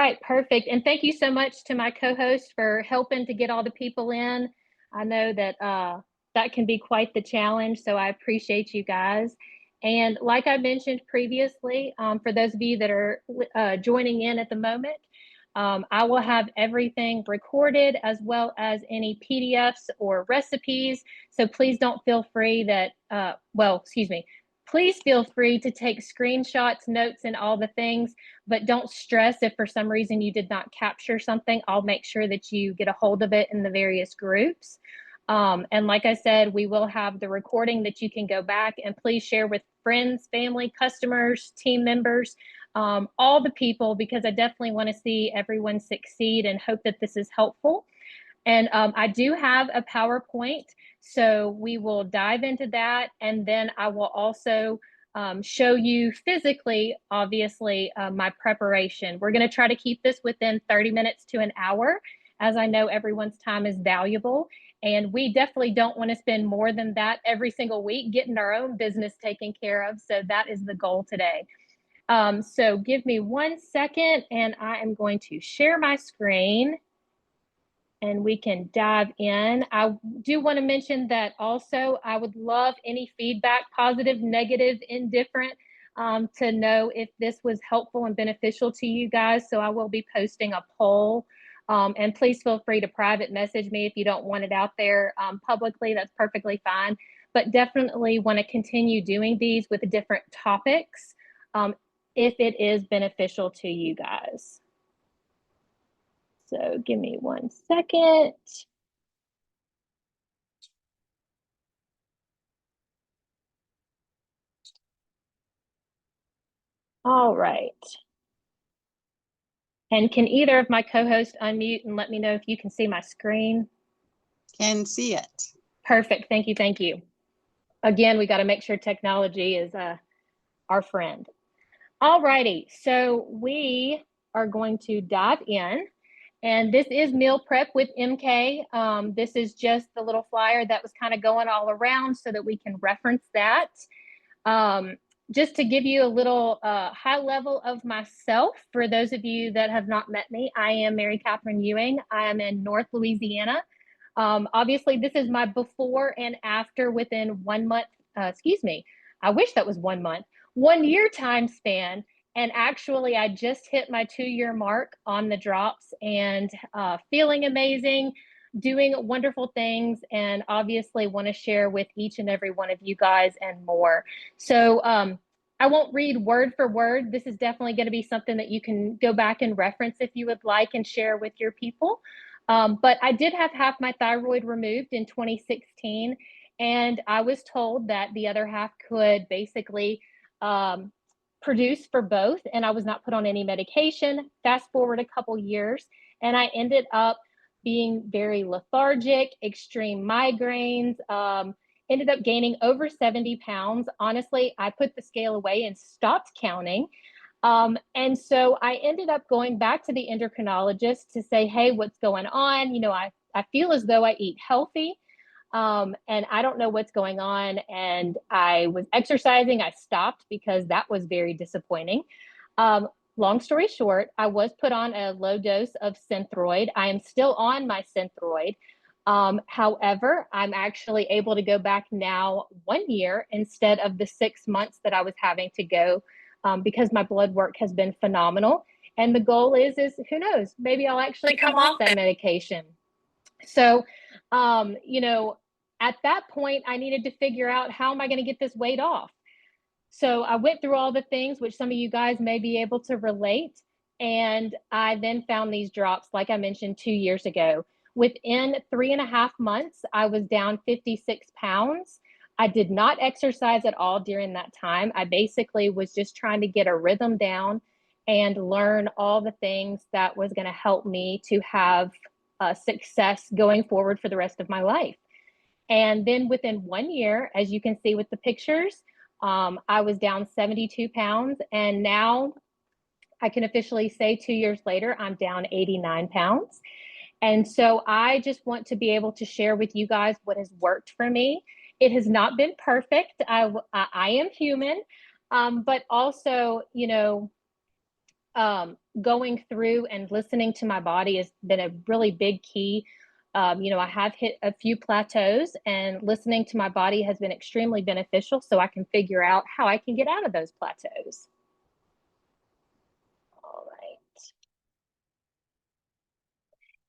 right, perfect. And thank you so much to my co-host for helping to get all the people in. I know that that can be quite the challenge, so I appreciate you guys. And like I mentioned previously, for those of you that are joining in at the moment, I will have everything recorded as well as any PDFs or recipes. So please don't feel free that, excuse me, please feel free to take screenshots, notes, and all the things, but don't stress if for some reason you did not capture something. I'll make sure that you get a hold of it in the various groups. And like I said, we will have the recording that you can go back and please share with friends, family, customers, team members, all the people, because I definitely want to see everyone succeed and hope that this is helpful. And I do have a PowerPoint, so we will dive into that. And then I will also show you physically, obviously, my preparation. We're going to try to keep this within 30 minutes to an hour, as I know everyone's time is valuable. And we definitely don't want to spend more than that every single week getting our own business taken care of. So that is the goal today. So give me 1 second and I am going to share my screen and we can dive in. I do want to mention that also I would love any feedback, positive, negative, indifferent, to know if this was helpful and beneficial to you guys. So I will be posting a poll. And please feel free to private message me if you don't want it out there publicly. That's perfectly fine. But definitely want to continue doing these with different topics if it is beneficial to you guys. So give me 1 second. All right. And can either of my co-hosts unmute and let me know if you can see my screen? Can see it. Perfect. Thank you. Thank you. Again, we got to make sure technology is our friend. All righty. So we are going to dive in. And this is Meal Prep with MK. This is just the little flyer that was kind of going all around so that we can reference that. Just to give you a little high level of myself, for those of you that have not met me, I am Mary Kathryn Ewing. I am in North Louisiana. Obviously, this is my before and after within 1 month, excuse me, I wish that was 1 month, 1 year time span. And actually, I just hit my 2-year mark on the drops and feeling amazing, doing wonderful things, and obviously want to share with each and every one of you guys and more. So I won't read word for word. This is definitely going to be something that you can go back and reference if you would like and share with your people. But I did have half my thyroid removed in 2016, and I was told that the other half could basically produce for both, and I was not put on any medication. Fast forward a couple years, and I ended up being very lethargic, extreme migraines, ended up gaining over 70 pounds. Honestly, I put the scale away and stopped counting. And so I ended up going back to the endocrinologist to say, hey, what's going on? You know, I feel as though I eat healthy. And I don't know what's going on. And I was exercising. I stopped because that was very disappointing. Long story short, I was put on a low dose of Synthroid. I am still on my Synthroid. However, I'm actually able to go back now 1 year instead of the 6 months that I was having to go because my blood work has been phenomenal. And the goal is who knows, maybe I'll actually come off that medication. So, you know, at that point, I needed to figure out how am I going to get this weight off? So I went through all the things, which some of you guys may be able to relate. And I then found these drops, like I mentioned, 2 years ago. Within 3.5 months, I was down 56 pounds. I did not exercise at all during that time. I basically was just trying to get a rhythm down and learn all the things that was going to help me to have success going forward for the rest of my life. And then within 1 year, as you can see with the pictures, I was down 72 pounds. And now I can officially say 2 years later, I'm down 89 pounds. And so I just want to be able to share with you guys what has worked for me. It has not been perfect. I am human, but also, you know, going through and listening to my body has been a really big key. I have hit a few plateaus, and listening to my body has been extremely beneficial so I can figure out how I can get out of those plateaus. All right.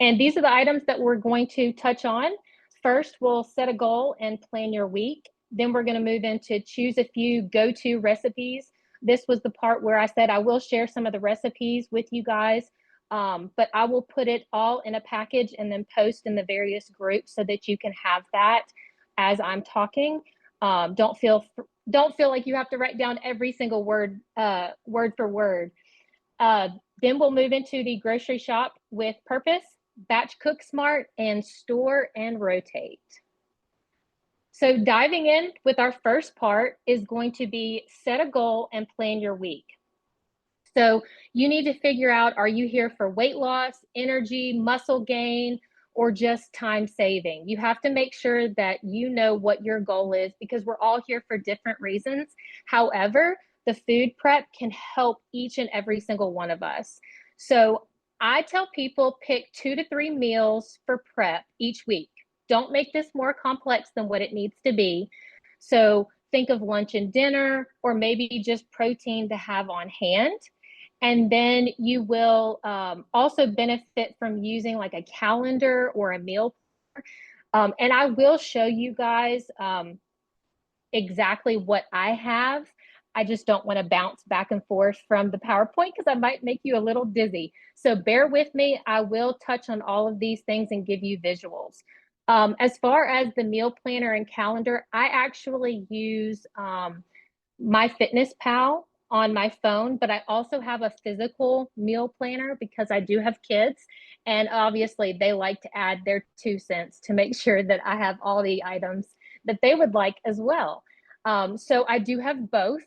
And these are the items that we're going to touch on. First, we'll set a goal and plan your week. Then we're going to move into choose a few go-to recipes. This was the part where I said I will share some of the recipes with you guys, but I will put it all in a package and then post in the various groups so that you can have that as I'm talking. Don't feel like you have to write down every single word, word for word. Then we'll move into the grocery shop with purpose, batch cook smart, and store and rotate. So diving in with our first part is going to be set a goal and plan your week. So you need to figure out, are you here for weight loss, energy, muscle gain, or just time saving? You have to make sure that you know what your goal is because we're all here for different reasons. However, the food prep can help each and every single one of us. So I tell people pick 2 to 3 meals for prep each week. Don't make this more complex than what it needs to be. So think of lunch and dinner, or maybe just protein to have on hand. And then you will also benefit from using like a calendar or a meal. And I will show you guys exactly what I have. I just don't want to bounce back and forth from the PowerPoint because I might make you a little dizzy. So bear with me. I will touch on all of these things and give you visuals. As far as the meal planner and calendar, I actually use MyFitnessPal on my phone, but I also have a physical meal planner because I do have kids. And obviously, they like to add their 2 cents to make sure that I have all the items that they would like as well. So I do have both.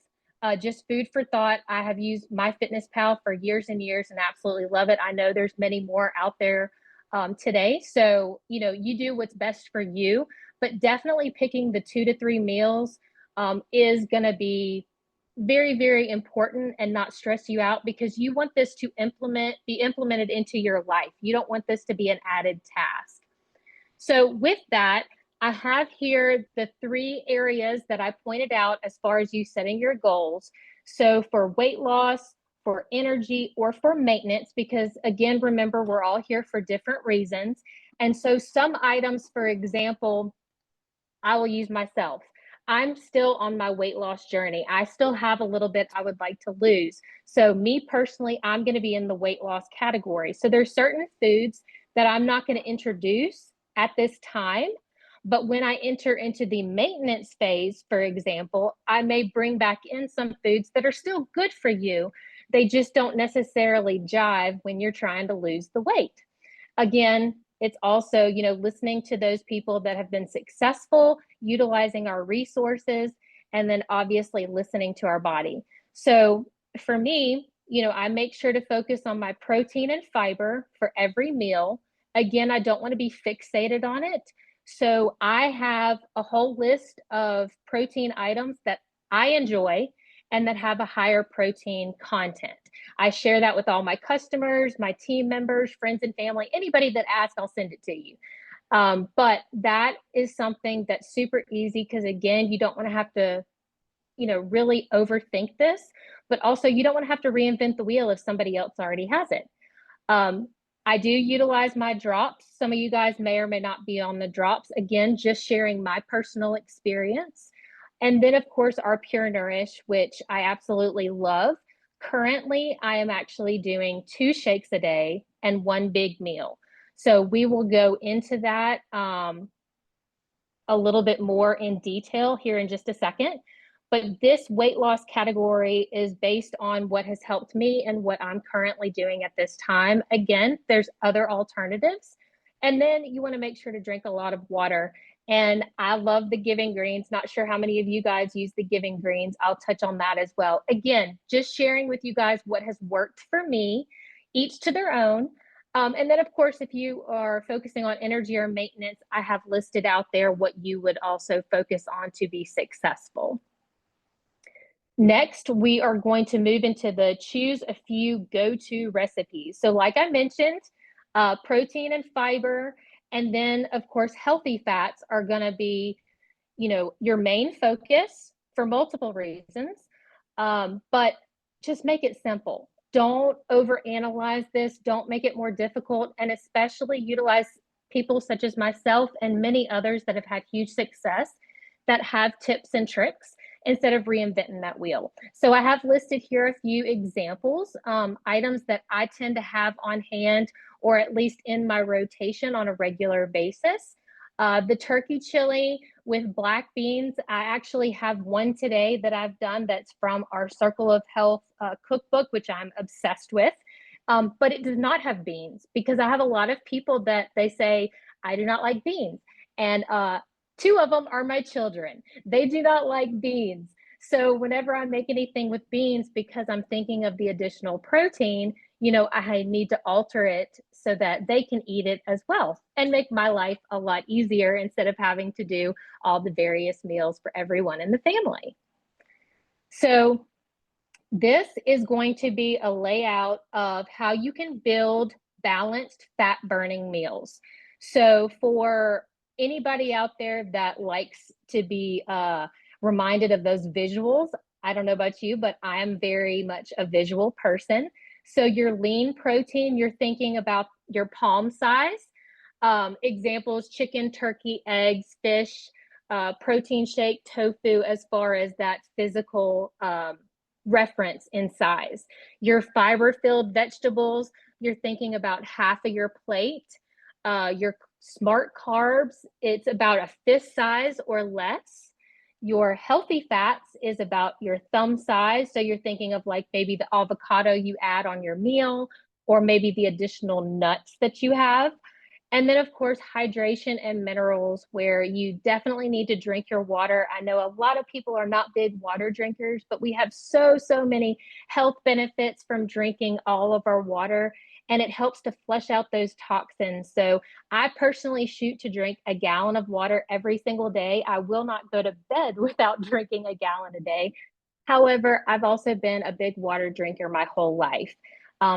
Just food for thought. I have used MyFitnessPal for years and years and absolutely love it. I know there's many more out there today. So, you do what's best for you, but definitely picking the 2 to 3 meals is going to be very, very important and not stress you out because you want this to be implemented into your life. You don't want this to be an added task. So with that, I have here the 3 areas that I pointed out as far as you setting your goals. So for weight loss, for energy, or for maintenance, because again, remember, we're all here for different reasons. And so some items, for example, I will use myself. I'm still on my weight loss journey. I still have a little bit I would like to lose. So me personally, I'm going to be in the weight loss category. So there's certain foods that I'm not going to introduce at this time. But when I enter into the maintenance phase, for example, I may bring back in some foods that are still good for you. They just don't necessarily jive when you're trying to lose the weight. Again, it's also, listening to those people that have been successful, utilizing our resources, and then obviously listening to our body. So for me, I make sure to focus on my protein and fiber for every meal. Again, I don't want to be fixated on it. So I have a whole list of protein items that I enjoy and that have a higher protein content. I share that with all my customers, my team members, friends and family. Anybody that asks, I'll send it to you. But that is something that's super easy because, again, you don't want to have to, really overthink this, but also you don't want to have to reinvent the wheel if somebody else already has it. I do utilize my drops. Some of you guys may or may not be on the drops. Again, just sharing my personal experience. And then, of course, our Pure Nourish, which I absolutely love. Currently, I am actually doing 2 shakes a day and 1 big meal. So we will go into that a little bit more in detail here in just a second. But this weight loss category is based on what has helped me and what I'm currently doing at this time. Again, there's other alternatives. And then you want to make sure to drink a lot of water. And I love the Giving Greens. Not sure how many of you guys use the Giving Greens. I'll touch on that as well. Again, just sharing with you guys what has worked for me, each to their own. And then, of course, if you are focusing on energy or maintenance, I have listed out there what you would also focus on to be successful. Next, we are going to move into the choose a few go-to recipes. So like I mentioned, protein and fiber, and then of course, healthy fats are gonna be, your main focus for multiple reasons. But just make it simple. Don't overanalyze this. Don't make it more difficult, and especially utilize people such as myself and many others that have had huge success that have tips and tricks instead of reinventing that wheel. So I have listed here a few examples, items that I tend to have on hand or at least in my rotation on a regular basis. The turkey chili with black beans. I actually have one today that I've done that's from our Circle of Health cookbook, which I'm obsessed with. But it does not have beans because I have a lot of people that they say, I do not like beans. And two of them are my children. They do not like beans. So whenever I make anything with beans, because I'm thinking of the additional protein, I need to alter it so that they can eat it as well and make my life a lot easier instead of having to do all the various meals for everyone in the family. So this is going to be a layout of how you can build balanced fat burning meals. So for anybody out there that likes to be reminded of those visuals, I don't know about you, but I am very much a visual person. So your lean protein, you're thinking about your palm size. Examples, chicken, turkey, eggs, fish, protein shake, tofu, as far as that physical reference in size. Your fiber-filled vegetables, you're thinking about half of your plate. Your smart carbs, it's about a fist size or less. Your healthy fats is about your thumb size. So you're thinking of like maybe the avocado you add on your meal, or maybe the additional nuts that you have. And then, of course, hydration and minerals, where you definitely need to drink your water. I know a lot of people are not big water drinkers, but we have so many health benefits from drinking all of our water, and it helps to flush out those toxins. So I personally shoot to drink a gallon of water every single day. I will not go to bed without drinking a gallon a day. However, I've also been a big water drinker my whole life.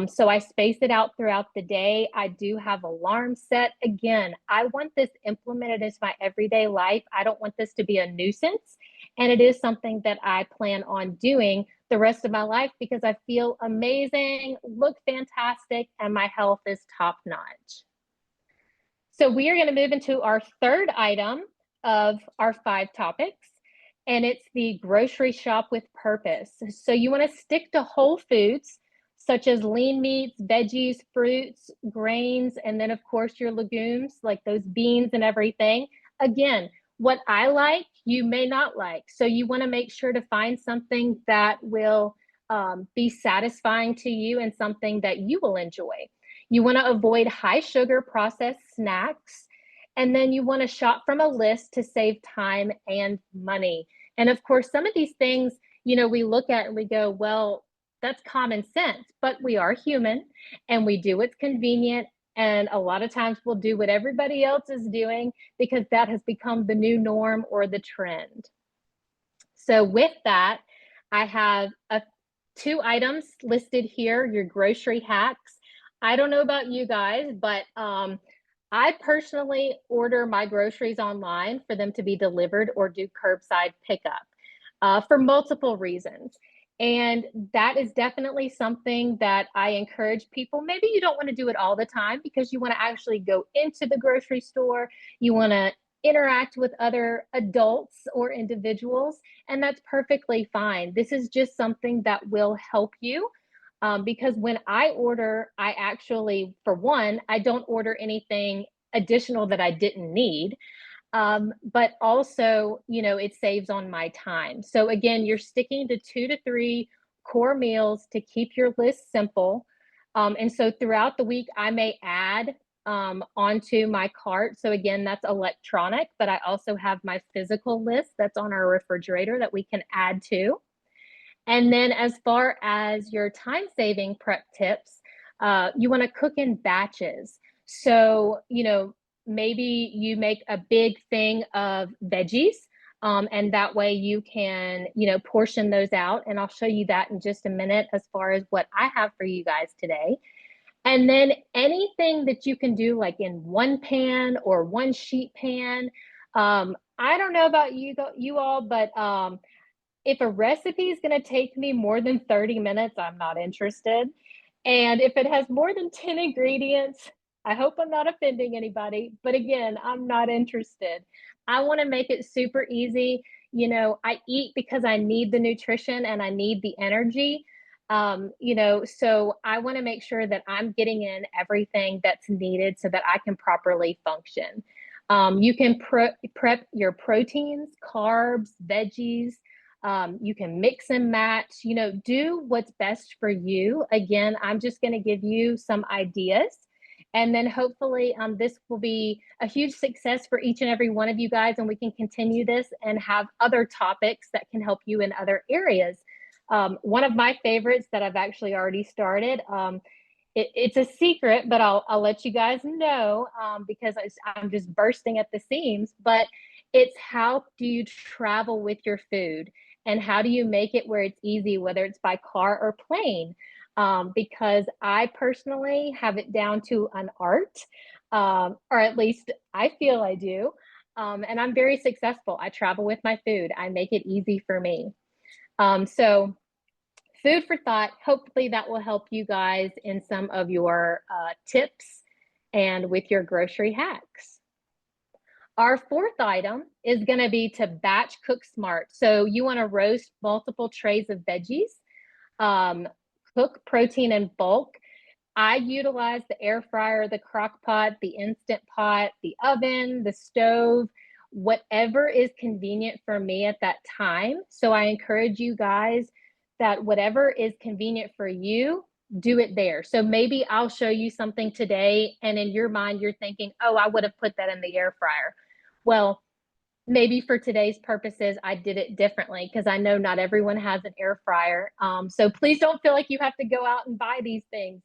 So I space it out throughout the day. I do have alarms set. Again, I want this implemented into my everyday life. I don't want this to be a nuisance. And it is something that I plan on doing the rest of my life because I feel amazing, look fantastic, and my health is top notch. So we are going to move into our third item of our 5 topics, and it's the grocery shop with purpose. So you want to stick to whole foods such as lean meats, veggies, fruits, grains, and then of course your legumes like those beans and everything. Again, what I like, you may not like. So you want to make sure to find something that will be satisfying to you and something that you will enjoy. You want to avoid high sugar processed snacks. And then you want to shop from a list to save time and money. And of course, some of these things, we look at and we go, well, that's common sense, but we are human and we do what's convenient. And a lot of times we'll do what everybody else is doing because that has become the new norm or the trend. So with that, I have 2 items listed here, your grocery hacks. I don't know about you guys, but I personally order my groceries online for them to be delivered or do curbside pickup for multiple reasons. And that is definitely something that I encourage people. Maybe you don't want to do it all the time because you want to actually go into the grocery store. You want to interact with other adults or individuals, and that's perfectly fine. This is just something that will help you. Because when I order, I actually, for one, I don't order anything additional that I didn't need. But also, it saves on my time. So again, you're sticking to 2 to 3 core meals to keep your list simple. And so throughout the week, I may add onto my cart. So again, that's electronic, but I also have my physical list that's on our refrigerator that we can add to. And then as far as your time saving prep tips, you want to cook in batches. So, maybe you make a big thing of veggies. And that way you can, portion those out. And I'll show you that in just a minute as far as what I have for you guys today. And then anything that you can do like in one pan or one sheet pan. I don't know about you all, but if a recipe is going to take me more than 30 minutes, I'm not interested. And if it has more than 10 ingredients, I hope I'm not offending anybody, but again, I'm not interested. I want to make it super easy. I eat because I need the nutrition and I need the energy. So I want to make sure that I'm getting in everything that's needed so that I can properly function. You can prep your proteins, carbs, veggies. You can mix and match, do what's best for you. Again, I'm just going to give you some ideas. And then hopefully this will be a huge success for each and every one of you guys. And we can continue this and have other topics that can help you in other areas. One of my favorites that I've actually already started, it's a secret, but I'll let you guys know because I'm just bursting at the seams. But it's how do you travel with your food and how do you make it where it's easy, whether it's by car or plane? Because I personally have it down to an art, or at least I feel I do. And I'm very successful. I travel with my food. I make it easy for me. So food for thought. Hopefully that will help you guys in some of your tips and with your grocery hacks. Our fourth item is going to be to batch cook smart. So you want to roast multiple trays of veggies, cook protein in bulk. I utilize the air fryer, the crock pot, the instant pot, the oven, the stove, whatever is convenient for me at that time. So I encourage you guys that whatever is convenient for you, do it there. So maybe I'll show you something today and in your mind you're thinking, oh, I would have put that in the air fryer. Well, maybe for today's purposes, I did it differently because I know not everyone has an air fryer. So please don't feel like you have to go out and buy these things.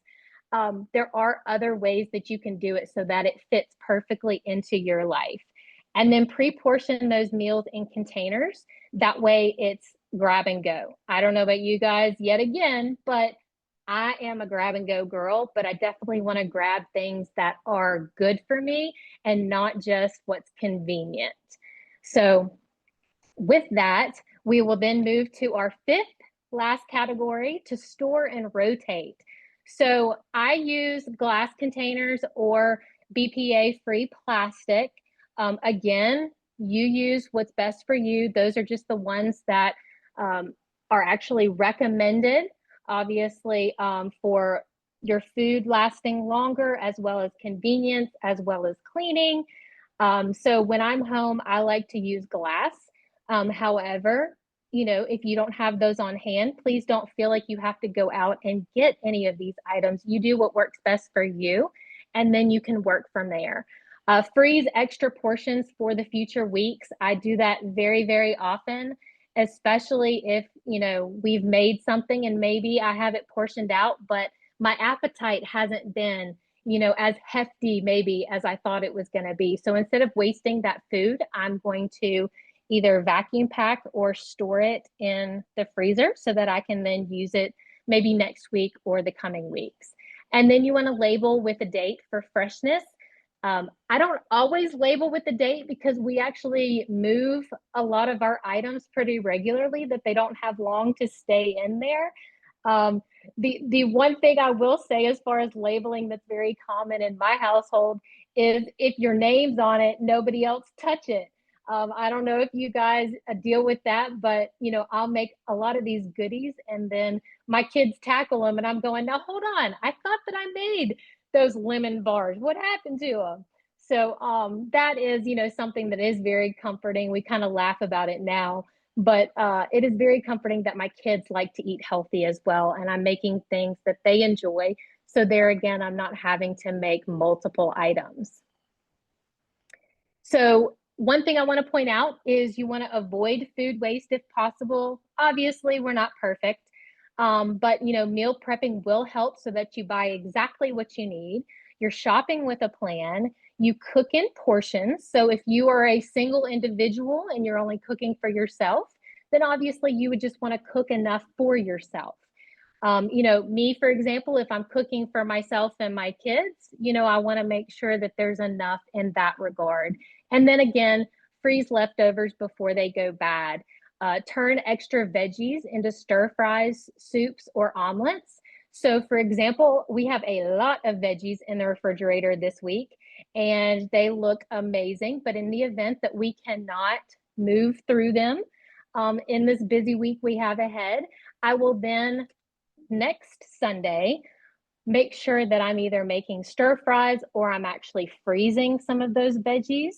There are other ways that you can do it so that it fits perfectly into your life. And then pre-portion those meals in containers. That way it's grab and go. I don't know about you guys yet again, but I am a grab and go girl, but I definitely want to grab things that are good for me and not just what's convenient. So with that, we will then move to our fifth last category, to store and rotate. So I use glass containers or BPA-free plastic. Again, you use what's best for you. Those are just the ones that are actually recommended, obviously, for your food lasting longer, as well as convenience, as well as cleaning. So when I'm home, I like to use glass. However, if you don't have those on hand, please don't feel like you have to go out and get any of these items. You do what works best for you, and then you can work from there. Freeze extra portions for the future weeks. I do that very, very often, especially if, we've made something and maybe I have it portioned out, but my appetite hasn't been as hefty maybe as I thought it was going to be. So instead of wasting that food, I'm going to either vacuum pack or store it in the freezer so that I can then use it maybe next week or the coming weeks. And then you want to label with a date for freshness. I don't always label with the date because we actually move a lot of our items pretty regularly that they don't have long to stay in there. The one thing I will say as far as labeling that's very common in my household is if your name's on it, nobody else touch it. I don't know if you guys deal with that, but I'll make a lot of these goodies and then my kids tackle them and I'm going, now hold on, I thought that I made those lemon bars. What happened to them? So that is, something that is very comforting. We kind of laugh about it now, but it is very comforting that my kids like to eat healthy as well. And I'm making things that they enjoy. So there again, I'm not having to make multiple items. So one thing I want to point out is you want to avoid food waste if possible. Obviously, we're not perfect, but meal prepping will help so that you buy exactly what you need. You're shopping with a plan. You cook in portions. So if you are a single individual and you're only cooking for yourself, then obviously you would just want to cook enough for yourself. Me, for example, if I'm cooking for myself and my kids, I want to make sure that there's enough in that regard. And then again, freeze leftovers before they go bad. Turn extra veggies into stir fries, soups, or omelets. So, for example, we have a lot of veggies in the refrigerator this week, and they look amazing. But in the event that we cannot move through them in this busy week we have ahead, I will then next Sunday make sure that I'm either making stir fries or I'm actually freezing some of those veggies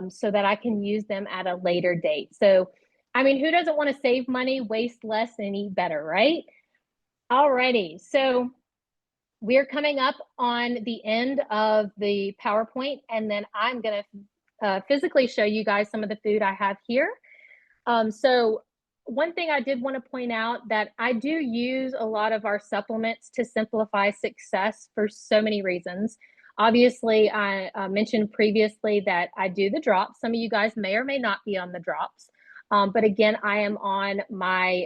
so that I can use them at a later date. So, I mean, who doesn't want to save money, waste less, and eat better, right? Alrighty, so we're coming up on the end of the PowerPoint, and then I'm going to physically show you guys some of the food I have here. So one thing I did want to point out that I do use a lot of our supplements to simplify success for so many reasons. Obviously, I mentioned previously that I do the drops. Some of you guys may or may not be on the drops. But again, I am on my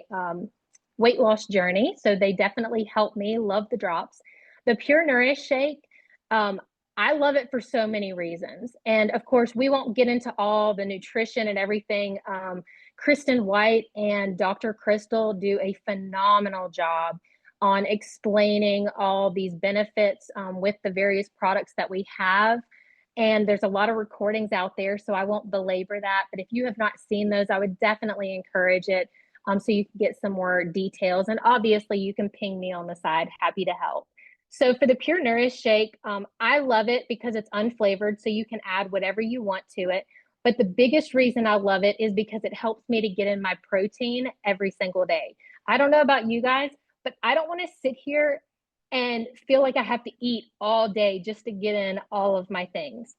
weight loss journey. So they definitely help me. Love the drops. The Pure Nourish shake, I love it for so many reasons. And of course, we won't get into all the nutrition and everything. Kristen White and Dr. Crystal do a phenomenal job on explaining all these benefits with the various products that we have. And there's a lot of recordings out there, so I won't belabor that. But if you have not seen those, I would definitely encourage it so you can get some more details. And obviously, you can ping me on the side. Happy to help. So for the Pure Nourish shake, I love it because it's unflavored, so you can add whatever you want to it. But the biggest reason I love it is because it helps me to get in my protein every single day. I don't know about you guys, but I don't want to sit here and feel like I have to eat all day just to get in all of my things.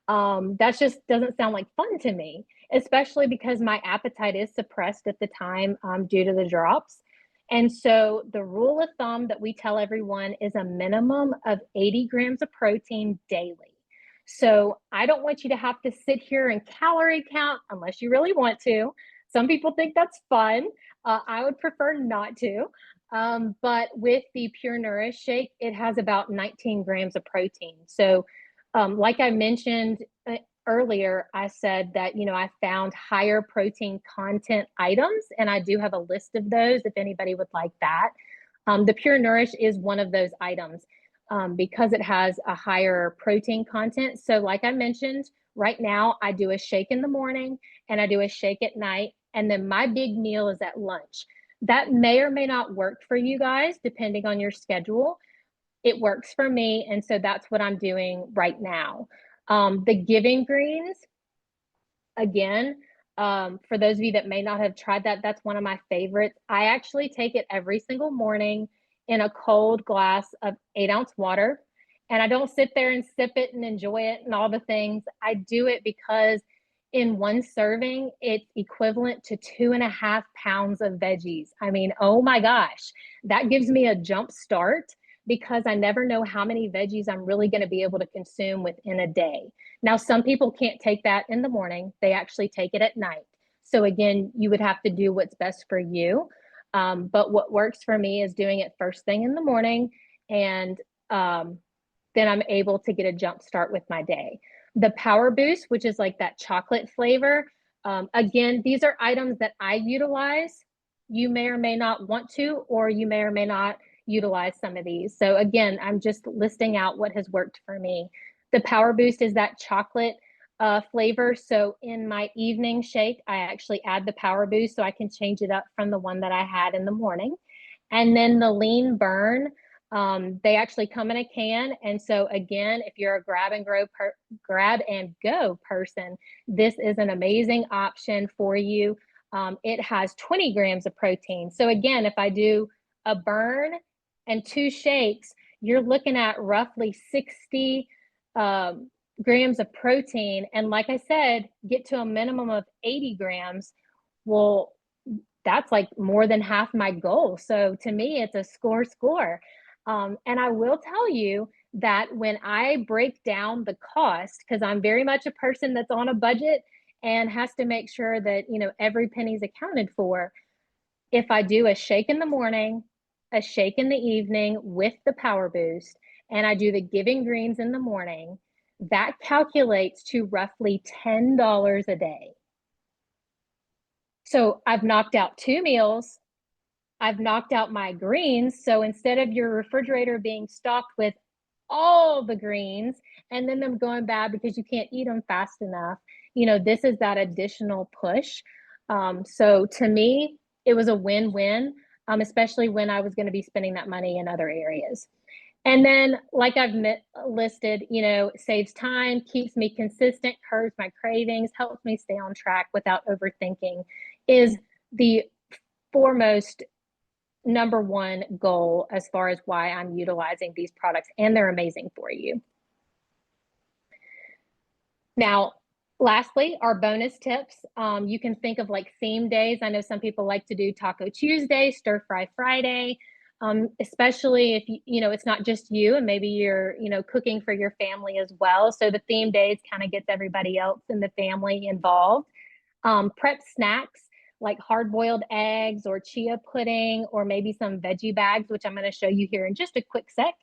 That just doesn't sound like fun to me, especially because my appetite is suppressed at the time due to the drops. And so the rule of thumb that we tell everyone is a minimum of 80 grams of protein daily. So I don't want you to have to sit here and calorie count unless you really want to. Some people think that's fun. I would prefer not to. But with the Pure Nourish shake, it has about 19 grams of protein. So like I mentioned earlier, I said that, I found higher protein content items, and I do have a list of those if anybody would like that. The Pure Nourish is one of those items because it has a higher protein content. So like I mentioned, right now I do a shake in the morning and I do a shake at night. And then my big meal is at lunch. That may or may not work for you guys, depending on your schedule. It works for me. And so that's what I'm doing right now. The Giving Greens, again, for those of you that may not have tried that, that's one of my favorites. I actually take it every single morning in a cold glass of 8-ounce water. And I don't sit there and sip it and enjoy it and all the things. I do it because in one serving, it's equivalent to 2.5 pounds of veggies. I mean, oh my gosh, that gives me a jump start because I never know how many veggies I'm really going to be able to consume within a day. Now, some people can't take that in the morning. They actually take it at night. So again, you would have to do what's best for you. But what works for me is doing it first thing in the morning, and then I'm able to get a jump start with my day. The Power Boost, which is like that chocolate flavor. Again, these are items that I utilize. You may or may not want to, or you may or may not utilize some of these. So again, I'm just listing out what has worked for me. The Power Boost is that chocolate flavor. So in my evening shake, I actually add the Power Boost so I can change it up from the one that I had in the morning. And then the Lean Burn, they actually come in a can. And so again, if you're a grab and go person, this is an amazing option for you. It has 20 grams of protein. So again, if I do a burn and 2 shakes, you're looking at roughly 60 grams of protein. And like I said, get to a minimum of 80 grams. Well, that's like more than half my goal. So to me, it's a score. And I will tell you that when I break down the cost, because I'm very much a person that's on a budget and has to make sure that, every penny's accounted for. If I do a shake in the morning, a shake in the evening with the power boost, and I do the giving greens in the morning, that calculates to roughly $10 a day. So I've knocked out 2 meals. I've knocked out my greens. So instead of your refrigerator being stocked with all the greens and then them going bad because you can't eat them fast enough, this is that additional push. So to me, it was a win-win, especially when I was going to be spending that money in other areas. And then, like I've listed, saves time, keeps me consistent, curbs my cravings, helps me stay on track without overthinking, is the foremost number one goal as far as why I'm utilizing these products, and they're amazing for you. Now, lastly, our bonus tips. You can think of like theme days. I know some people like to do Taco Tuesday, Stir Fry Friday, especially if it's not just you and maybe you're cooking for your family as well. So the theme days kind of gets everybody else in the family involved. Prep snacks like hard-boiled eggs or chia pudding or maybe some veggie bags, which I'm going to show you here in just a quick sec.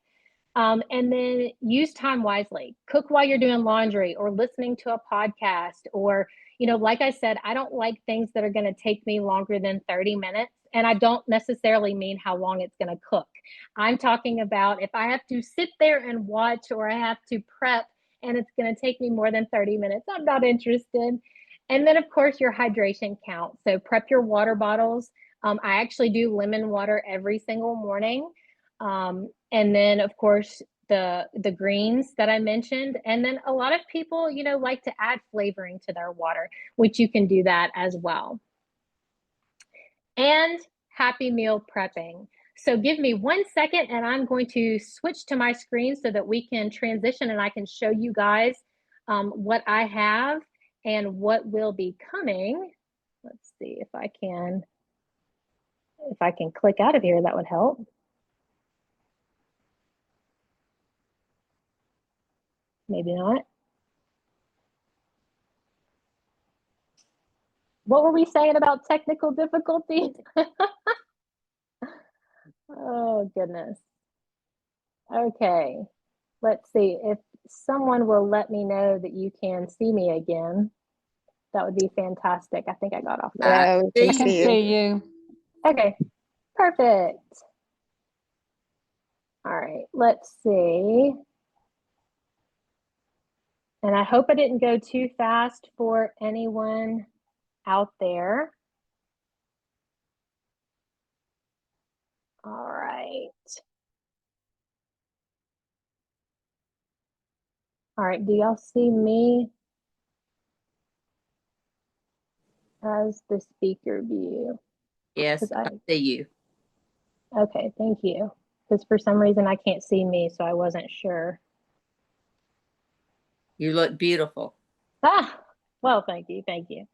And then use time wisely. Cook while you're doing laundry or listening to a podcast or, like I said, I don't like things that are going to take me longer than 30 minutes. And I don't necessarily mean how long it's going to cook. I'm talking about if I have to sit there and watch or I have to prep and it's going to take me more than 30 minutes, I'm not interested. And then, of course, your hydration count. So prep your water bottles. I actually do lemon water every single morning. And then, of course, the greens that I mentioned. And then a lot of people, like to add flavoring to their water, which you can do that as well. And happy meal prepping. So give me 1 second and I'm going to switch to my screen so that we can transition and I can show you guys what I have and what will be coming. Let's see if I can click out of here, that would help. Maybe not. What were we saying about technical difficulties? Oh, goodness. Okay. Let's see if someone will let me know that you can see me again. That would be fantastic. I think I got off that. Yeah, we I can can see you. see you. Okay, perfect. All right, let's see. And I hope I didn't go too fast for anyone out there. All right. All right, do y'all see me as the speaker view? Yes, I see you. Okay, thank you. Because for some reason I can't see me, so I wasn't sure. You look beautiful. Ah, well, thank you, thank you.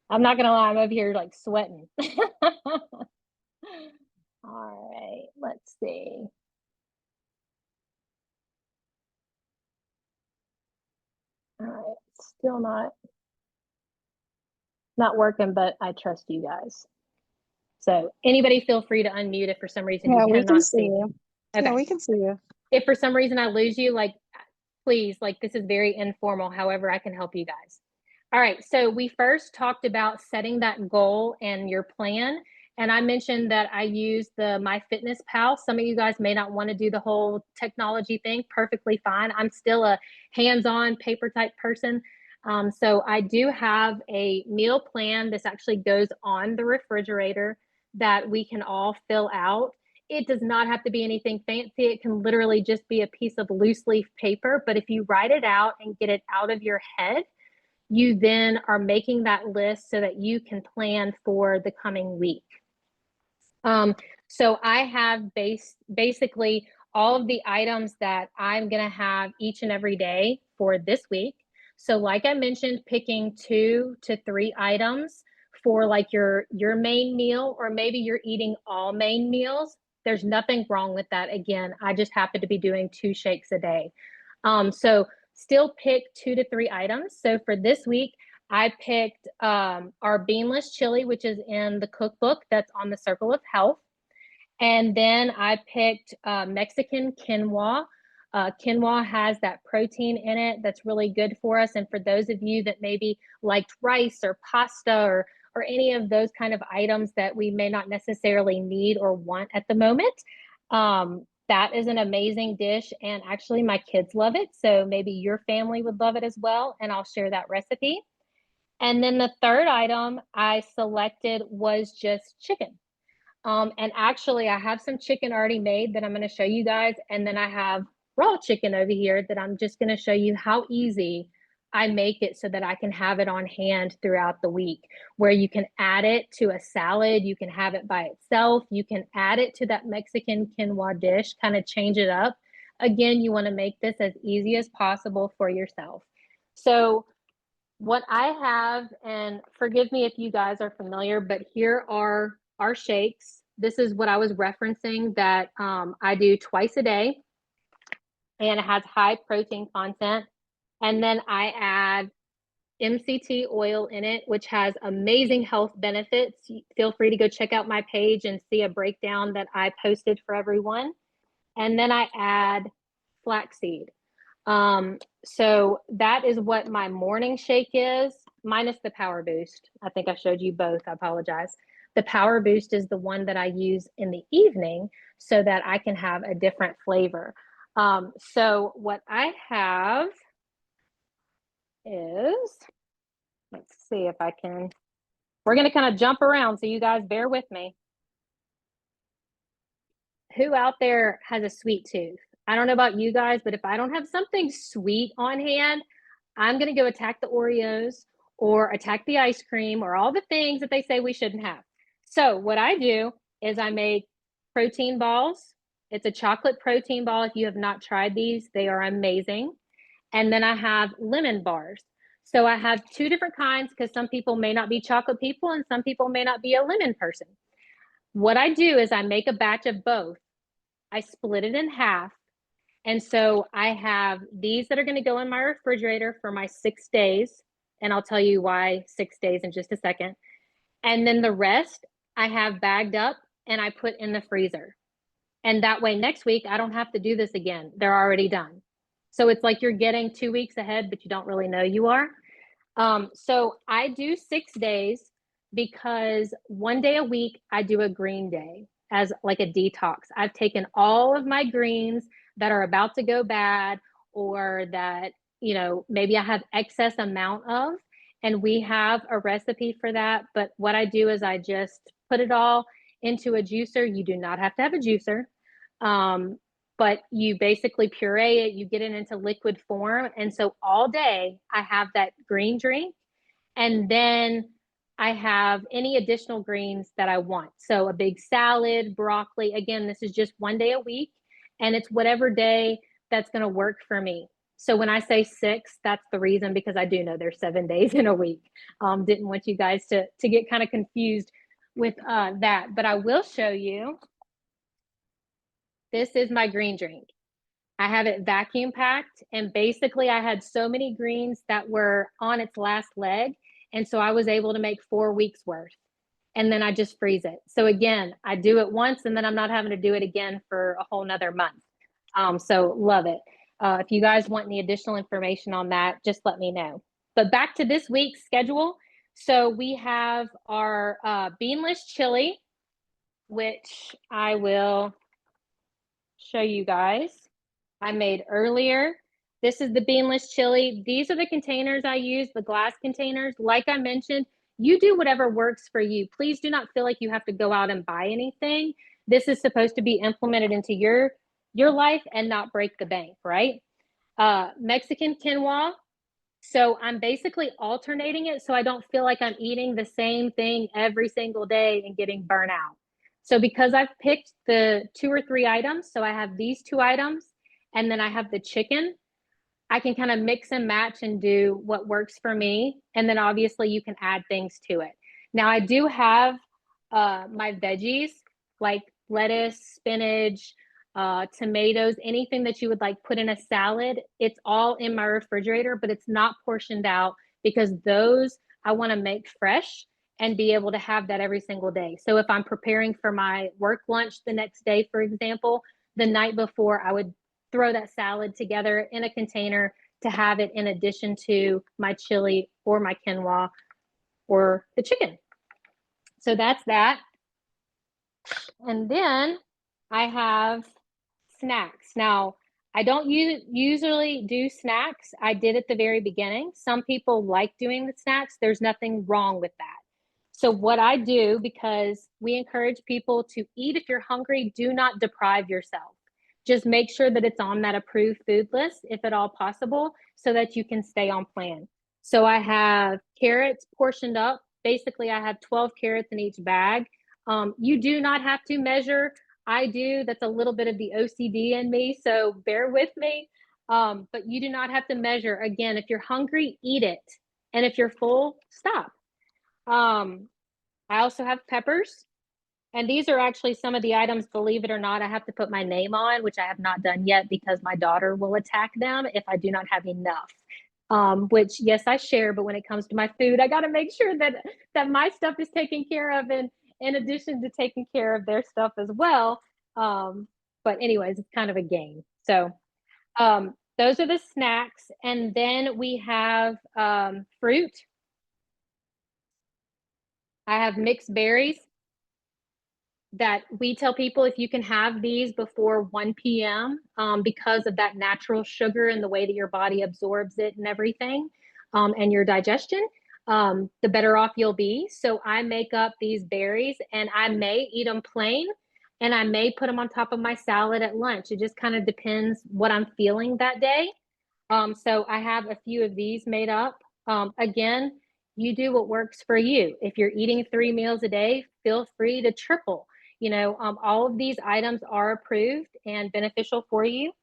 I'm not gonna lie, I'm over here like sweating. All right, let's see. All right, still not working, but I trust you guys. So anybody feel free to unmute if for some reason Yeah, you we can cannot see see you. me. Okay. Yeah, we can see you. If for some reason I lose you, like, please, like, this is very informal. However, I can help you guys. All right. So we first talked about setting that goal and your plan. And I mentioned that I use the MyFitnessPal. Some of you guys may not want to do the whole technology thing. Perfectly fine. I'm still a hands-on paper type person. So I do have a meal plan. This actually goes on the refrigerator that we can all fill out. It does not have to be anything fancy. It can literally just be a piece of loose leaf paper. But if you write it out and get it out of your head, you then are making that list so that you can plan for the coming week. So I have basically all of the items that I'm going to have each and every day for this week. So like I mentioned, picking 2 to 3 items for like your main meal, or maybe you're eating all main meals. There's nothing wrong with that. Again, I just happen to be doing 2 shakes a day. So still pick 2 to 3 items. So for this week, I picked our beanless chili, which is in the cookbook that's on the Circle of Health. And then I picked Mexican quinoa. Quinoa has that protein in it that's really good for us. And for those of you that maybe liked rice or pasta or any of those kind of items that we may not necessarily need or want at the moment, that is an amazing dish. And actually my kids love it. So maybe your family would love it as well. And I'll share that recipe. And then the third item I selected was just chicken. And actually I have some chicken already made that I'm going to show you guys. And then I have raw chicken over here that I'm just going to show you how easy I make it so that I can have it on hand throughout the week, where you can add it to a salad. You can have it by itself. You can add it to that Mexican quinoa dish, kind of change it up. Again, you want to make this as easy as possible for yourself. So what I have, and forgive me if you guys are familiar, but here are our shakes. This is what I was referencing that I do twice a day, and it has high protein content. And then I add MCT oil in it, which has amazing health benefits. Feel free to go check out my page and see a breakdown that I posted for everyone. And then I add flaxseed. So that is what my morning shake is, minus the Power Boost. I think I showed you both. I apologize. The Power Boost is the one that I use in the evening so that I can have a different flavor. So what I have is, let's see if I can, we're going to kind of jump around, so you guys bear with me. Who out there has a sweet tooth? I don't know about you guys, but if I don't have something sweet on hand, I'm going to go attack the Oreos or attack the ice cream or all the things that they say we shouldn't have. So what I do is I make protein balls. It's a chocolate protein ball. If you have not tried these, they are amazing. And then I have lemon bars. So I have 2 different kinds because some people may not be chocolate people and some people may not be a lemon person. What I do is I make a batch of both. I split it in half. And so I have these that are going to go in my refrigerator for my 6 days. And I'll tell you why 6 days in just a second. And then the rest I have bagged up and I put in the freezer. And that way next week, I don't have to do this again. They're already done. So it's like you're getting 2 weeks ahead, but you don't really know you are. So I do 6 days because 1 day a week, I do a green day as like a detox. I've taken all of my greens that are about to go bad or that, you know, maybe I have excess amount of, and we have a recipe for that. But what I do is I just put it all into a juicer. You do not have to have a juicer. But you basically puree it, you get it into liquid form. And so all day I have that green drink, and then I have any additional greens that I want. So a big salad, broccoli. Again, this is just 1 day a week, and it's whatever day that's going to work for me. So when I say 6, that's the reason, because I do know there's 7 days in a week. Didn't want you guys to get kind of confused with that, but I will show you. This is my green drink. I have it vacuum packed, and basically I had so many greens that were on its last leg. And so I was able to make 4 weeks worth, and then I just freeze it. So again, I do it once and then I'm not having to do it again for a whole nother month. So love it. If you guys want any additional information on that, just let me know. But back to this week's schedule. So we have our beanless chili, which I will show you guys. I made earlier. This is the beanless chili. These are the containers I use, the glass containers. Like I mentioned, you do whatever works for you. Please do not feel like you have to go out and buy anything. This is supposed to be implemented into your life and not break the bank, right? Mexican quinoa. So I'm basically alternating it so I don't feel like I'm eating the same thing every single day and getting burnt out. So because I've picked the 2 or 3 items, so I have these 2 items, and then I have the chicken, I can kind of mix and match and do what works for me. And then obviously you can add things to it. Now I do have my veggies, like lettuce, spinach, tomatoes, anything that you would like put in a salad. It's all in my refrigerator, but it's not portioned out because those I want to make fresh and be able to have that every single day. So if I'm preparing for my work lunch the next day, for example, the night before, I would throw that salad together in a container to have it in addition to my chili or my quinoa or the chicken. So that's that. And then I have snacks. Now, I don't usually do snacks. I did at the very beginning. Some people like doing the snacks. There's nothing wrong with that. So what I do, because we encourage people to eat if you're hungry, do not deprive yourself. Just make sure that it's on that approved food list, if at all possible, so that you can stay on plan. So I have carrots portioned up. Basically, I have 12 carrots in each bag. You do not have to measure. I do. That's a little bit of the OCD in me, so bear with me. But you do not have to measure. Again, if you're hungry, eat it. And if you're full, stop. I also have peppers. And these are actually some of the items, believe it or not, I have to put my name on, which I have not done yet because my daughter will attack them if I do not have enough. Which, yes, I share, but when it comes to my food, I got to make sure that my stuff is taken care of, and in addition to taking care of their stuff as well. But anyways, it's kind of a game. So those are the snacks. And then we have fruit. I have mixed berries that we tell people if you can have these before 1 p.m. Because of that natural sugar and the way that your body absorbs it and everything, and your digestion, the better off you'll be. So I make up these berries and I may eat them plain, and I may put them on top of my salad at lunch. It just kind of depends what I'm feeling that day. So I have a few of these made up. Again, you do what works for you. If you're eating 3 meals a day, feel free to triple. All of these items are approved and beneficial for you.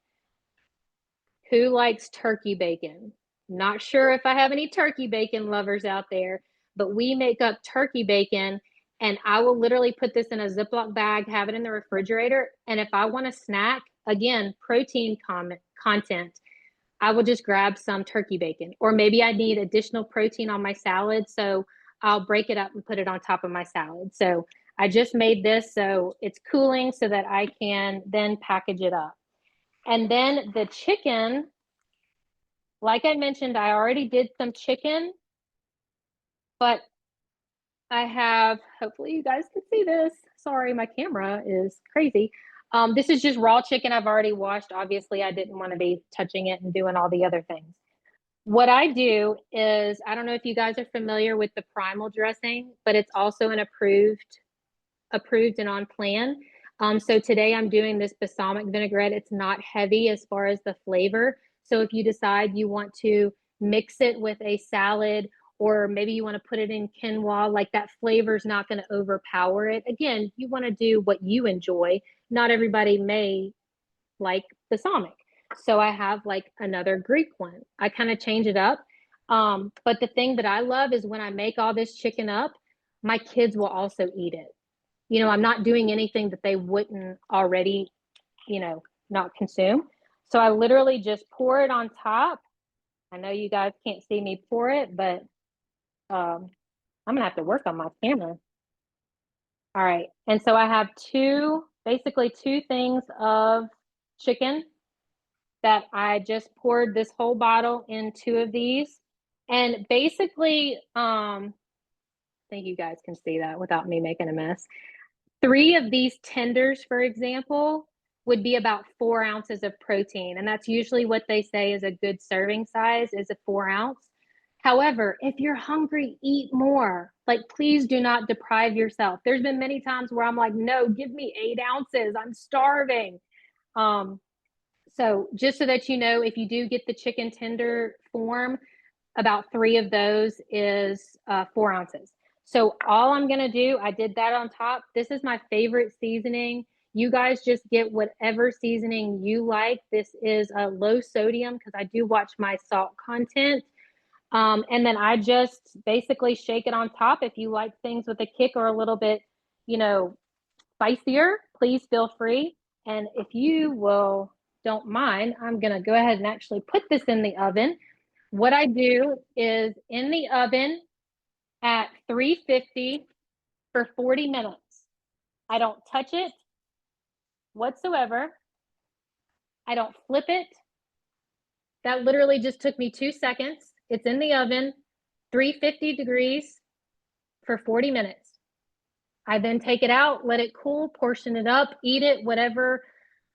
Who likes turkey bacon? Not sure if I have any turkey bacon lovers out there, but we make up turkey bacon, and I will literally put this in a Ziploc bag, have it in the refrigerator. And if I want a snack, again, protein content, I will just grab some turkey bacon, or maybe I need additional protein on my salad. So I'll break it up and put it on top of my salad. So I just made this so it's cooling so that I can then package it up. And then the chicken, like I mentioned, I already did some chicken, but I have, hopefully you guys can see this. Sorry, my camera is crazy. This is just raw chicken I've already washed. Obviously, I didn't want to be touching it and doing all the other things. What I do is, I don't know if you guys are familiar with the primal dressing, but it's also an approved and on plan. So today I'm doing this balsamic vinaigrette. It's not heavy as far as the flavor. So if you decide you want to mix it with a salad, or maybe you want to put it in quinoa, like that flavor is not going to overpower it. Again, you want to do what you enjoy. Not everybody may like balsamic. So I have like another Greek one. I kind of change it up. But the thing that I love is when I make all this chicken up, my kids will also eat it. I'm not doing anything that they wouldn't already, not consume. So I literally just pour it on top. I know you guys can't see me pour it, but I'm gonna have to work on my camera. All right, and so I have basically two things of chicken that I just poured this whole bottle in 2 of these. And basically, I think you guys can see that without me making a mess. 3 of these tenders, for example, would be about 4 ounces of protein. And that's usually what they say is a good serving size, is a 4 ounce. However, if you're hungry, eat more. Like, please do not deprive yourself. There's been many times where I'm like, no, give me 8 ounces. I'm starving. So just so that you know, if you do get the chicken tender form, about 3 of those is 4 ounces. So all I'm gonna do, I did that on top. This is my favorite seasoning. You guys just get whatever seasoning you like. This is a low sodium because I do watch my salt content. And then I just basically shake it on top. If you like things with a kick or a little bit, spicier, please feel free. And if you don't mind, I'm going to go ahead and actually put this in the oven. What I do is in the oven at 350 for 40 minutes. I don't touch it whatsoever. I don't flip it. That literally just took me 2 seconds. It's in the oven, 350 degrees for 40 minutes. I then take it out, let it cool, portion it up, eat it, whatever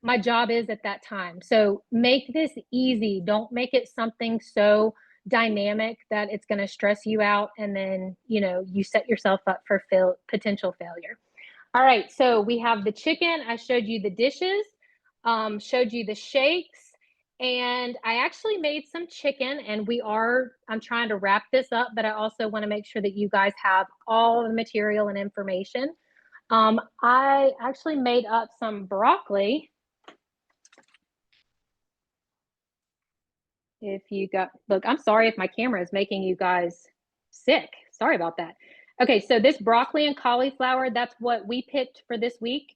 my job is at that time. So make this easy. Don't make it something so dynamic that it's going to stress you out, and then, you set yourself up for potential failure. All right, so we have the chicken. I showed you the dishes, showed you the shakes, and I actually made some chicken, and I'm trying to wrap this up, but I also want to make sure that you guys have all the material and information. I actually made up some broccoli. Look, I'm sorry if my camera is making you guys sick. Sorry about that. Okay, so this broccoli and cauliflower, that's what we picked for this week.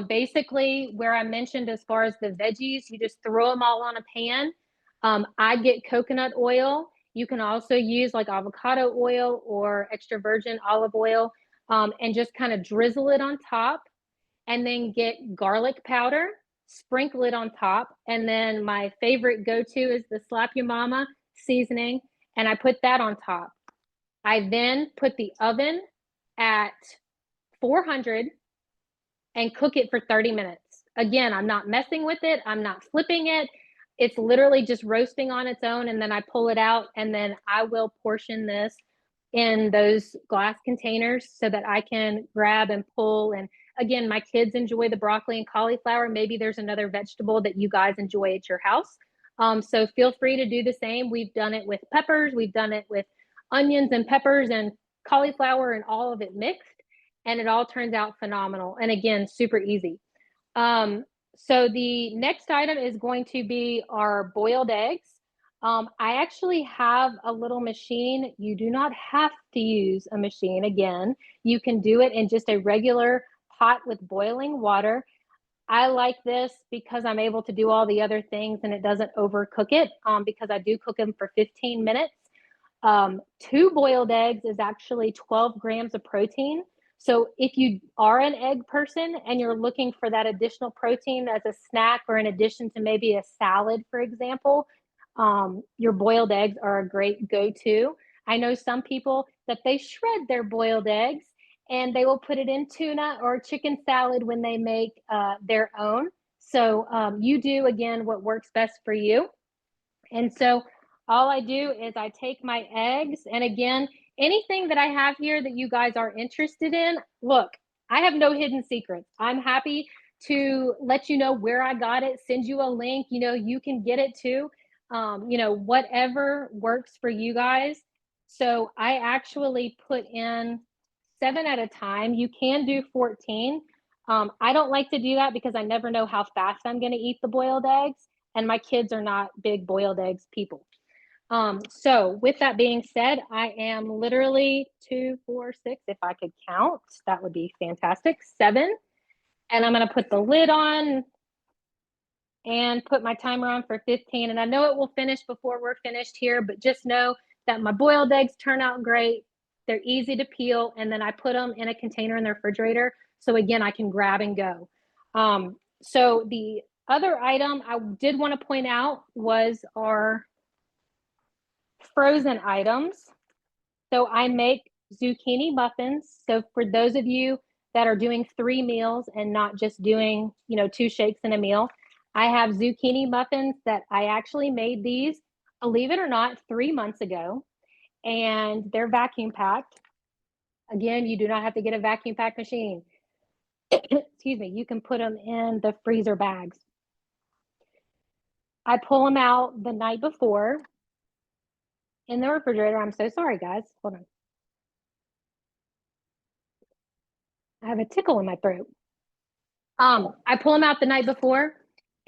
Basically, where I mentioned as far as the veggies, you just throw them all on a pan. I get coconut oil. You can also use like avocado oil or extra virgin olive oil, and just kind of drizzle it on top, and then get garlic powder, sprinkle it on top. And then my favorite go-to is the Slap Your Mama seasoning, and I put that on top. I then put the oven at 400 and cook it for 30 minutes. Again, I'm not messing with it. I'm not flipping it. It's literally just roasting on its own, and then I pull it out, and then I will portion this in those glass containers so that I can grab and pull. And again, my kids enjoy the broccoli and cauliflower. Maybe there's another vegetable that you guys enjoy at your house. So feel free to do the same. We've done it with peppers. We've done it with onions and peppers and cauliflower and all of it mixed. And it all turns out phenomenal. And again, super easy. So the next item is going to be our boiled eggs. I actually have a little machine. You do not have to use a machine. Again, you can do it in just a regular pot with boiling water. I like this because I'm able to do all the other things and it doesn't overcook it, because I do cook them for 15 minutes. 2 boiled eggs is actually 12 grams of protein. So if you are an egg person and you're looking for that additional protein as a snack or in addition to maybe a salad, for example, your boiled eggs are a great go-to. I know some people that they shred their boiled eggs and they will put it in tuna or chicken salad when they make their own. So you do, again, what works best for you. And so all I do is I take my eggs, and again, anything that I have here that you guys are interested in, look, I have no hidden secrets. I'm happy to let you know where I got it, send you a link, you can get it too. Whatever works for you guys. So I actually put in 7 at a time. You can do 14. I don't like to do that because I never know how fast I'm going to eat the boiled eggs, and my kids are not big boiled eggs people. So with that being said, I am literally 2, 4, 6, if I could count, that would be fantastic, 7. And I'm going to put the lid on and put my timer on for 15. And I know it will finish before we're finished here, but just know that my boiled eggs turn out great. They're easy to peel. And then I put them in a container in the refrigerator. So again, I can grab and go. So the other item I did want to point out was our frozen items. So I make zucchini muffins. So for those of you that are doing 3 meals and not just doing, 2 shakes in a meal, I have zucchini muffins that I actually made these, believe it or not, 3 months ago, and they're vacuum packed. Again, you do not have to get a vacuum pack machine. Excuse me, you can put them in the freezer bags. I pull them out the night before in the refrigerator. I'm so sorry, guys. Hold on. I have a tickle in my throat. I pull them out the night before,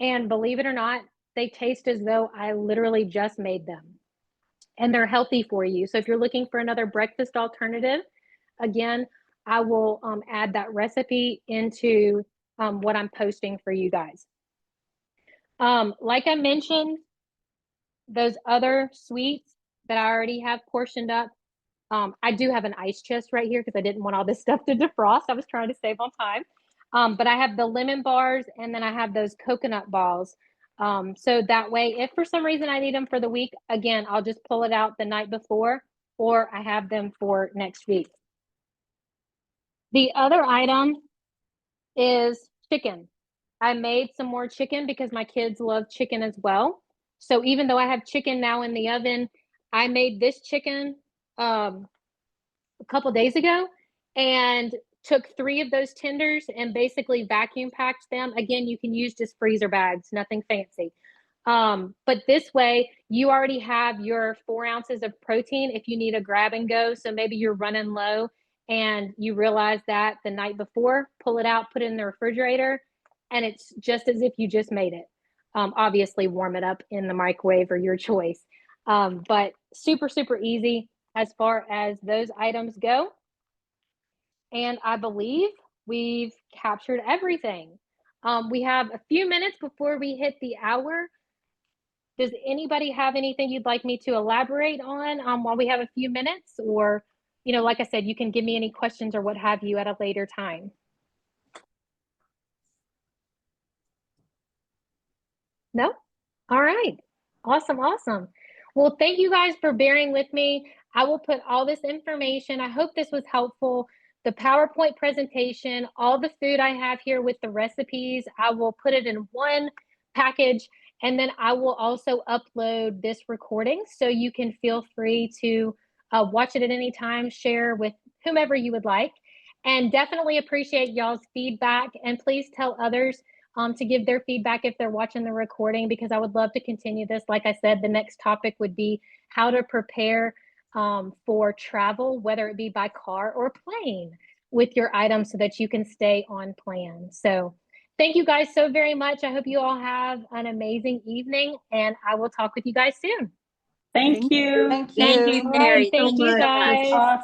and believe it or not, they taste as though I literally just made them. And they're healthy for you. So if you're looking for another breakfast alternative, again, I will add that recipe into what I'm posting for you guys. Like I mentioned, those other sweets that I already have portioned up, I do have an ice chest right here because I didn't want all this stuff to defrost. I was trying to save on time. But I have the lemon bars, and then I have those coconut balls. So that way, if for some reason I need them for the week, again, I'll just pull it out the night before, or I have them for next week. The other item is chicken. I made some more chicken because my kids love chicken as well. So even though I have chicken now in the oven, I made this chicken a couple days ago and took 3 of those tenders and basically vacuum packed them. Again, you can use just freezer bags, nothing fancy. But this way, you already have your 4 ounces of protein if you need a grab and go. So maybe you're running low and you realize that the night before, pull it out, put it in the refrigerator, and it's just as if you just made it. Obviously, warm it up in the microwave or your choice. But super, super easy as far as those items go. And I believe we've captured everything. We have a few minutes before we hit the hour. Does anybody have anything you'd like me to elaborate on while we have a few minutes? Or, you know, like I said, you can give me any questions or what have you at a later time. No? All right. Awesome, awesome. Well, thank you guys for bearing with me. I will put all this information. I hope this was helpful. The PowerPoint presentation, all the food I have here with the recipes, I will put it in one package, and then I will also upload this recording so you can feel free to watch it at any time, share with whomever you would like, and definitely appreciate y'all's feedback. And please tell others to give their feedback if they're watching the recording, because I would love to continue this. Like I said, the next topic would be how to prepare for travel, whether it be by car or plane, with your items so that you can stay on plan. So thank you guys so very much. I hope you all have an amazing evening, and I will talk with you guys soon. Thank you. Thank Thank you. you, All right, Mary. thank you so much. guys. Awesome.